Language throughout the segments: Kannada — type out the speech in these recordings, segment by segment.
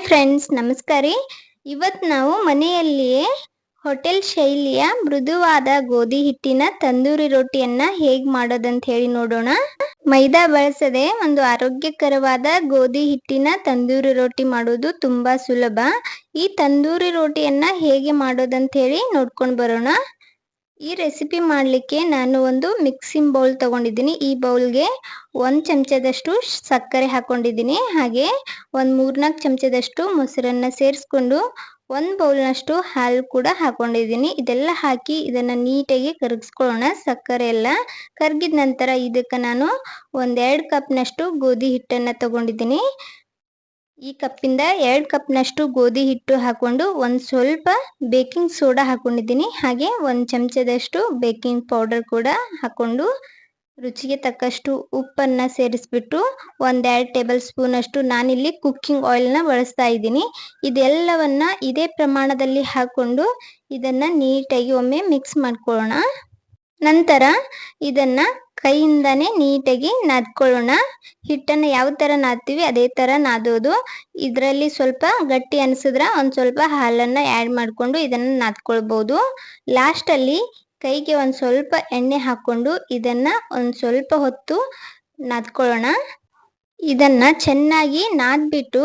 ಫ್ರೆಂಡ್ಸ್, ನಮಸ್ಕಾರ ರೀ. ಇವತ್ತು ನಾವು ಮನೆಯಲ್ಲಿಯೇ ಹೋಟೆಲ್ ಶೈಲಿಯ ಮೃದುವಾದ ಗೋಧಿ ಹಿಟ್ಟಿನ ತಂದೂರಿ ರೊಟ್ಟಿಯನ್ನ ಹೇಗೆ ಮಾಡೋದಂತ ಹೇಳಿ ನೋಡೋಣ. ಮೈದಾ ಬಳಸದೆ ಒಂದು ಆರೋಗ್ಯಕರವಾದ ಗೋಧಿ ಹಿಟ್ಟಿನ ತಂದೂರಿ ರೊಟ್ಟಿ ಮಾಡೋದು ತುಂಬಾ ಸುಲಭ. ಈ ತಂದೂರಿ ರೊಟ್ಟಿಯನ್ನ ಹೇಗೆ ಮಾಡೋದಂತ ಹೇಳಿ ನೋಡ್ಕೊಂಡು ಬರೋಣ. ಈ ರೆಸಿಪಿ ಮಾಡಲಿಕ್ಕೆ ನಾನು ಒಂದು ಮಿಕ್ಸಿಂಗ್ ಬೌಲ್ ತಗೊಂಡಿದ್ದೀನಿ. ಈ ಬೌಲ್ಗೆ 1 ಚಮಚದಷ್ಟು ಸಕ್ಕರೆ ಹಾಕೊಂಡಿದ್ದೀನಿ. ಹಾಗೆ ಒಂದು 3-4 ಚಮಚದಷ್ಟು ಮೊಸರನ್ನ ಸೇರಿಸ್ಕೊಂಡು 1 ಬೌಲ್ನಷ್ಟು ಹಾಲು ಕೂಡ ಹಾಕೊಂಡಿದ್ದೀನಿ. ಇದೆಲ್ಲ ಹಾಕಿ ಇದನ್ನು ನೀಟಾಗಿ ಕರಗಿಸ್ಕೊಳ್ಳೋಣ. ಸಕ್ಕರೆ ಎಲ್ಲ ಕರಗಿದ ನಂತರ ಇದಕ್ಕೆ ನಾನು 1-2 ಕಪ್ನಷ್ಟು ಗೋಧಿ ಹಿಟ್ಟನ್ನು ತಗೊಂಡಿದ್ದೀನಿ. ಈ ಕಪ್ಪಿಂದ 2 ಕಪ್ನಷ್ಟು ಗೋಧಿ ಹಿಟ್ಟು ಹಾಕೊಂಡು ಒಂದು ಸ್ವಲ್ಪ ಬೇಕಿಂಗ್ ಸೋಡಾ ಹಾಕೊಂಡಿದ್ದೀನಿ. ಹಾಗೆ 1 ಚಮಚದಷ್ಟು ಬೇಕಿಂಗ್ ಪೌಡರ್ ಕೂಡ ಹಾಕೊಂಡು ರುಚಿಗೆ ತಕ್ಕಷ್ಟು ಉಪ್ಪನ್ನು ಸೇರಿಸ್ಬಿಟ್ಟು 1-2 ಟೇಬಲ್ ಸ್ಪೂನ್ ಅಷ್ಟು ನಾನಿಲ್ಲಿ ಕುಕ್ಕಿಂಗ್ ಆಯಿಲ್ನ ಬಳಸ್ತಾ ಇದ್ದೀನಿ. ಇದೆಲ್ಲವನ್ನ ಇದೇ ಪ್ರಮಾಣದಲ್ಲಿ ಹಾಕೊಂಡು ಇದನ್ನು ನೀಟಾಗಿ ಒಮ್ಮೆ ಮಿಕ್ಸ್ ಮಾಡ್ಕೊಳ್ಳೋಣ. ನಂತರ ಇದನ್ನ ಕೈಯಿಂದಾನೇ ನೀಟಾಗಿ ನಾದ್ಕೊಳ್ಳೋಣ. ಹಿಟ್ಟನ್ನು ಯಾವ ಥರ ನಾದ್ತೀವಿ ಅದೇ ಥರ ನಾದೋದು. ಇದರಲ್ಲಿ ಸ್ವಲ್ಪ ಗಟ್ಟಿ ಅನಿಸಿದ್ರೆ ಒಂದು ಸ್ವಲ್ಪ ಹಾಲನ್ನು ಆ್ಯಡ್ ಮಾಡಿಕೊಂಡು ಇದನ್ನು ನಾದ್ಕೊಳ್ಬೋದು. ಲಾಸ್ಟಲ್ಲಿ ಕೈಗೆ ಒಂದು ಸ್ವಲ್ಪ ಎಣ್ಣೆ ಹಾಕ್ಕೊಂಡು ಇದನ್ನು ಒಂದು ಸ್ವಲ್ಪ ಹೊತ್ತು ನಾದ್ಕೊಳ್ಳೋಣ. ಇದನ್ನು ಚೆನ್ನಾಗಿ ನಾದ್ಬಿಟ್ಟು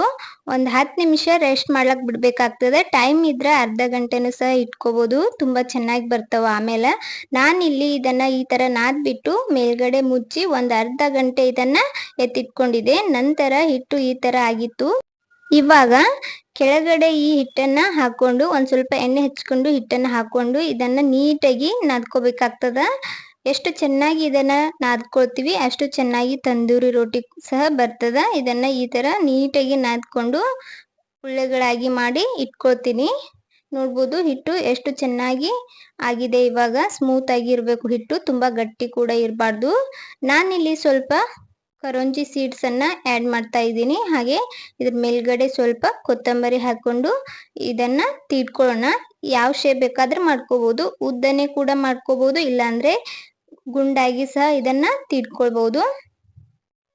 ಒಂದು 10 ನಿಮಿಷ ರೆಸ್ಟ್ ಮಾಡ್ಲಿಕ್ಕೆ ಬಿಡಬೇಕಾಗ್ತದೆ. ಟೈಮ್ ಇದ್ರೆ ಅರ್ಧ ಗಂಟೆನೂ ಸಹ ಇಟ್ಕೋಬೋದು, ತುಂಬ ಚೆನ್ನಾಗಿ ಬರ್ತಾವೆ. ಆಮೇಲೆ ನಾನಿಲ್ಲಿ ಇದನ್ನು ಈ ಥರ ನಾದ್ಬಿಟ್ಟು ಮೇಲ್ಗಡೆ ಮುಚ್ಚಿ ಒಂದು ಅರ್ಧ ಗಂಟೆ ಇದನ್ನು ಎತ್ತಿಟ್ಕೊಂಡಿದ್ದೆ. ನಂತರ ಹಿಟ್ಟು ಈ ಥರ ಆಗಿತ್ತು. ಇವಾಗ ಕೆಳಗಡೆ ಈ ಹಿಟ್ಟನ್ನು ಹಾಕ್ಕೊಂಡು ಒಂದು ಸ್ವಲ್ಪ ಎಣ್ಣೆ ಹಚ್ಕೊಂಡು ಹಿಟ್ಟನ್ನು ಹಾಕ್ಕೊಂಡು ಇದನ್ನು ನೀಟಾಗಿ ನಾದ್ಕೋಬೇಕಾಗ್ತದೆ. ಎಷ್ಟು ಚೆನ್ನಾಗಿ ಇದನ್ನು ನಾದ್ಕೊಳ್ತೀವಿ ಅಷ್ಟು ಚೆನ್ನಾಗಿ ತಂದೂರಿ ರೊಟ್ಟಿ ಸಹ ಬರ್ತದೆ. ಇದನ್ನು ಈ ಥರ ನೀಟಾಗಿ ನಾದ್ಕೊಂಡು ಉಳ್ಳೆಗಳಾಗಿ ಮಾಡಿ ಇಟ್ಕೊಳ್ತೀನಿ. ನೋಡ್ಬೋದು ಹಿಟ್ಟು ಎಷ್ಟು ಚೆನ್ನಾಗಿ ಆಗಿದೆ. ಇವಾಗ ಸ್ಮೂತ್ ಆಗಿ ಇರಬೇಕು ಹಿಟ್ಟು, ತುಂಬ ಗಟ್ಟಿ ಕೂಡ ಇರಬಾರ್ದು. ನಾನಿಲ್ಲಿ ಸ್ವಲ್ಪ ಕರೋಂಜಿ ಸೀಡ್ಸನ್ನು ಆ್ಯಡ್ ಮಾಡ್ತಾ ಇದ್ದೀನಿ. ಹಾಗೆ ಇದ್ರ ಮೇಲ್ಗಡೆ ಸ್ವಲ್ಪ ಕೊತ್ತಂಬರಿ ಹಾಕ್ಕೊಂಡು ಇದನ್ನು ತೀಡ್ಕೊಳ್ಳೋಣ. ಯಾವ ಶೇಪ್ ಬೇಕಾದ್ರೆ ಮಾಡ್ಕೋಬೋದು, ಉದ್ದನೆ ಕೂಡ ಮಾಡ್ಕೋಬೋದು, ಇಲ್ಲಾಂದರೆ ಗುಂಡಾಗಿ ಸಹ ಇದನ್ನು ತೀಡ್ಕೊಳ್ಬೋದು.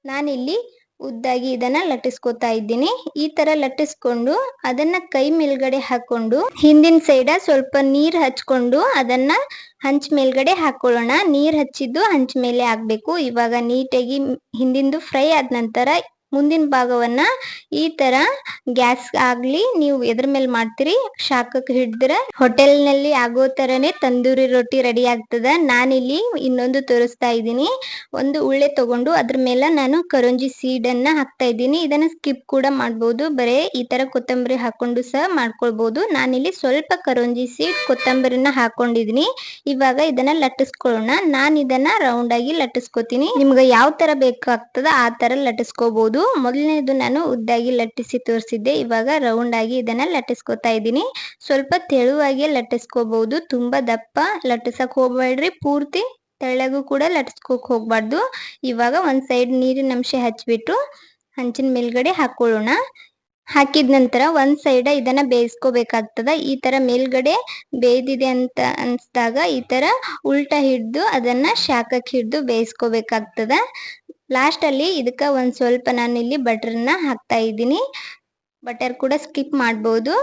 ನಾನಿಲ್ಲಿ ಉದ್ದಾಗಿ ಇದನ್ನು ಲಟ್ಟಿಸ್ಕೊತಾ ಇದ್ದೀನಿ. ಈ ಥರ ಲಟ್ಟಿಸ್ಕೊಂಡು ಅದನ್ನು ಕೈ ಮೇಲ್ಗಡೆ ಹಾಕ್ಕೊಂಡು ಹಿಂದಿನ ಸೈಡ ಸ್ವಲ್ಪ ನೀರು ಹಚ್ಕೊಂಡು ಅದನ್ನು ಹಂಚ್ ಮೇಲ್ಗಡೆ ಹಾಕ್ಕೊಳ್ಳೋಣ. ನೀರು ಹಚ್ಚಿದ್ದು ಹಂಚ್ ಮೇಲೆ ಆಗಬೇಕು. ಇವಾಗ ನೀಟಾಗಿ ಹಿಂದಿಂದು ಫ್ರೈ ಆದ ನಂತರ ಮುಂದಿನ ಭಾಗವನ್ನು ಈ ಥರ ಗ್ಯಾಸ್ ಆಗಲಿ ನೀವು ಎದ್ರ ಮೇಲೆ ಮಾಡ್ತೀರಿ ಶಾಖಕ್ಕೆ ಹಿಡಿದ್ರೆ ಹೋಟೆಲ್ನಲ್ಲಿ ಆಗೋ ಥರನೇ ತಂದೂರಿ ರೊಟ್ಟಿ ರೆಡಿ ಆಗ್ತದೆ. ನಾನಿಲ್ಲಿ ಇನ್ನೊಂದು ತೋರಿಸ್ತಾ ಇದ್ದೀನಿ. ಒಂದು ಉಳ್ಳೆ ತಗೊಂಡು ಅದ್ರ ಮೇಲೆ ನಾನು ಕರೋಂಜಿ ಸೀಡನ್ನು ಹಾಕ್ತಾ ಇದ್ದೀನಿ. ಇದನ್ನು ಸ್ಕಿಪ್ ಕೂಡ ಮಾಡ್ಬೋದು, ಬರೀ ಈ ಥರ ಕೊತ್ತಂಬರಿ ಹಾಕ್ಕೊಂಡು ಸಹ ಮಾಡ್ಕೊಳ್ಬೋದು. ನಾನಿಲ್ಲಿ ಸ್ವಲ್ಪ ಕರೋಂಜಿ ಸೀಡ್ ಕೊತ್ತಂಬರಿನ ಹಾಕೊಂಡಿದ್ದೀನಿ. ಇವಾಗ ಇದನ್ನು ಲಟ್ಟಿಸ್ಕೊಳ್ಳೋಣ. ನಾನು ಇದನ್ನು ರೌಂಡಾಗಿ ಲಟ್ಟಿಸ್ಕೊತೀನಿ. ನಿಮ್ಗೆ ಯಾವ ಥರ ಬೇಕಾಗ್ತದೆ ಆ ಥರ ಲಟ್ಟಿಸ್ಕೋಬೋದು. ಮೊದಲನೇದು ನಾನು ಉದ್ದಾಗಿ ಲಟ್ಟಿಸಿ ತೋರಿಸಿದ್ದೆ. ಇವಾಗ ರೌಂಡ್ ಆಗಿ ಇದನ್ನ ಲಟ್ಟಿಸ್ಕೊತಾ ಇದ್ದೀನಿ. ಸ್ವಲ್ಪ ತೆಳುವಾಗಿ ಲಟ್ಟಿಸ್ಕೋಬಹುದು, ತುಂಬಾ ದಪ್ಪ ಲಟ್ಟಿಸಕ್ ಹೋಗ್ಬೇಡ್ರಿ, ಪೂರ್ತಿ ತೆಳ್ಳಗೂ ಕೂಡ ಲಟ್ಟಿಸ್ಕೋಕ್ ಹೋಗ್ಬಾರ್ದು. ಇವಾಗ ಒಂದ್ ಸೈಡ್ ನೀರಿನ ಅಂಶ ಹಚ್ಬಿಟ್ಟು ಹಂಚಿನ ಮೇಲ್ಗಡೆ ಹಾಕೊಳ್ಳೋಣ. ಹಾಕಿದ ನಂತರ ಒಂದ್ ಸೈಡ್ ಇದನ್ನ ಬೇಯಿಸ್ಕೋಬೇಕಾಗ್ತದ. ಈ ತರ ಮೇಲ್ಗಡೆ ಬೇಯ್ದಿದೆ ಅಂತ ಅನ್ಸ್ದಾಗ ಈ ತರ ಉಲ್ಟಾ ಹಿಡ್ದು ಅದನ್ನ ಶಾಖಕ್ಕೆ ಹಿಡ್ದು ಬೇಯಿಸ್ಕೋಬೇಕಾಗ್ತದ. ಲಾಸ್ಟ್ ಅಲ್ಲಿ ಇದಕ್ಕೆ ಒಂದು ಸ್ವಲ್ಪ ನಾನು ಇಲ್ಲಿ ಬಟರ್ನ ಹಾಕ್ತಾ ಇದ್ದೀನಿ. ಬಟರ್ ಕೂಡ ಸ್ಕಿಪ್ ಮಾಡ್ಬೋದು.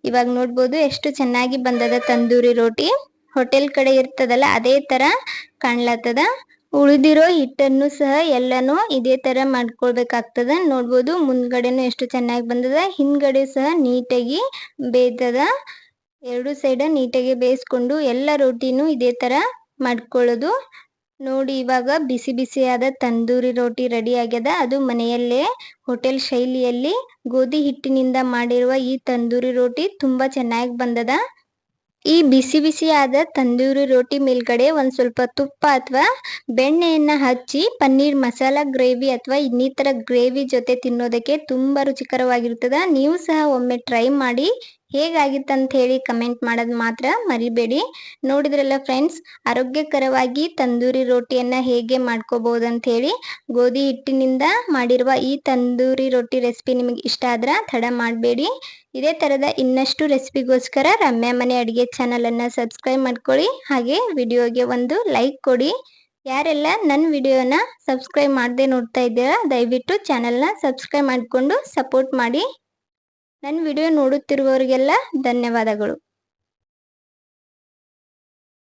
ಇವಾಗ ನೋಡ್ಬೋದು ಎಷ್ಟು ಚೆನ್ನಾಗಿ ಬಂದದ ತಂದೂರಿ ರೋಟಿ. ಹೋಟೆಲ್ ಕಡೆ ಇರ್ತದಲ್ಲ ಅದೇ ತರ ಕಾಣ್ಲತ್ತದ. ಉಳಿದಿರೋ ಹಿಟ್ಟನ್ನು ಸಹ ಎಲ್ಲನೂ ಇದೇ ತರ ಮಾಡ್ಕೊಳ್ಬೇಕಾಗ್ತದ. ನೋಡ್ಬೋದು ಮುಂದ್ಗಡೆನು ಎಷ್ಟು ಚೆನ್ನಾಗಿ ಬಂದದ, ಹಿಂದ್ಗಡೆ ಸಹ ನೀಟಾಗಿ ಬೇಯ್ತದ. ಎರಡು ಸೈಡ ನೀಟಾಗಿ ಬೇಯಿಸ್ಕೊಂಡು ಎಲ್ಲ ರೋಟಿನೂ ಇದೇ ತರ ಮಾಡ್ಕೊಳ್ಳೋದು. ನೋಡಿ ಇವಾಗ ಬಿಸಿ ಬಿಸಿಯಾದ ತಂದೂರಿ ರೋಟಿ ರೆಡಿ ಆಗ್ಯದ. ಅದು ಮನೆಯಲ್ಲೇ ಹೋಟೆಲ್ ಶೈಲಿಯಲ್ಲಿ ಗೋಧಿ ಹಿಟ್ಟಿನಿಂದ ಮಾಡಿರುವ ಈ ತಂದೂರಿ ರೋಟಿ ತುಂಬಾ ಚೆನ್ನಾಗಿ ಬಂದದ. ಈ ಬಿಸಿ ಬಿಸಿಯಾದ ತಂದೂರಿ ರೋಟಿ ಮೇಲ್ಗಡೆ ಒಂದು ಸ್ವಲ್ಪ ತುಪ್ಪ ಅಥವಾ ಬೆಣ್ಣೆಯನ್ನ ಹಚ್ಚಿ ಪನ್ನೀರ್ ಮಸಾಲಾ ಗ್ರೇವಿ ಅಥವಾ ಇನ್ನಿತರ ಗ್ರೇವಿ ಜೊತೆ ತಿನ್ನೋದಕ್ಕೆ ತುಂಬಾ ರುಚಿಕರವಾಗಿರ್ತದ. ನೀವು ಸಹ ಒಮ್ಮೆ ಟ್ರೈ ಮಾಡಿ ಹೇಗಾಗಿತ್ತಂತ ಹೇಳಿ ಕಮೆಂಟ್ ಮಾಡೋದು ಮಾತ್ರ ಮರಿಬೇಡಿ. ನೋಡಿದ್ರಲ್ಲ ಫ್ರೆಂಡ್ಸ್, ಆರೋಗ್ಯಕರವಾಗಿ ತಂದೂರಿ ರೋಟಿಯನ್ನ ಹೇಗೆ ಮಾಡ್ಕೋಬಹುದಂತ ಹೇಳಿ. ಗೋಧಿ ಹಿಟ್ಟಿನಿಂದ ಮಾಡಿರುವ ಈ ತಂದೂರಿ ರೊಟ್ಟಿ ರೆಸಿಪಿ ನಿಮಗೆ ಇಷ್ಟ ಆದ್ರೆ ತಡ ಮಾಡಬೇಡಿ. ಇದೇ ಥರದ ಇನ್ನಷ್ಟು ರೆಸಿಪಿಗೋಸ್ಕರ ರಮ್ಯಾ ಮನೆ ಅಡುಗೆ ಚಾನಲನ್ನು ಸಬ್ಸ್ಕ್ರೈಬ್ ಮಾಡ್ಕೊಳ್ಳಿ. ಹಾಗೆ ವಿಡಿಯೋಗೆ ಒಂದು ಲೈಕ್ ಕೊಡಿ. ಯಾರೆಲ್ಲ ನನ್ನ ವಿಡಿಯೋನ ಸಬ್ಸ್ಕ್ರೈಬ್ ಮಾಡದೆ ನೋಡ್ತಾ ಇದ್ದೀರಾ ದಯವಿಟ್ಟು ಚಾನಲ್ನ ಸಬ್ಸ್ಕ್ರೈಬ್ ಮಾಡಿಕೊಂಡು ಸಪೋರ್ಟ್ ಮಾಡಿ. ನನ್ನ ವಿಡಿಯೋ ನೋಡುತ್ತಿರುವವರಿಗೆಲ್ಲ ಧನ್ಯವಾದಗಳು.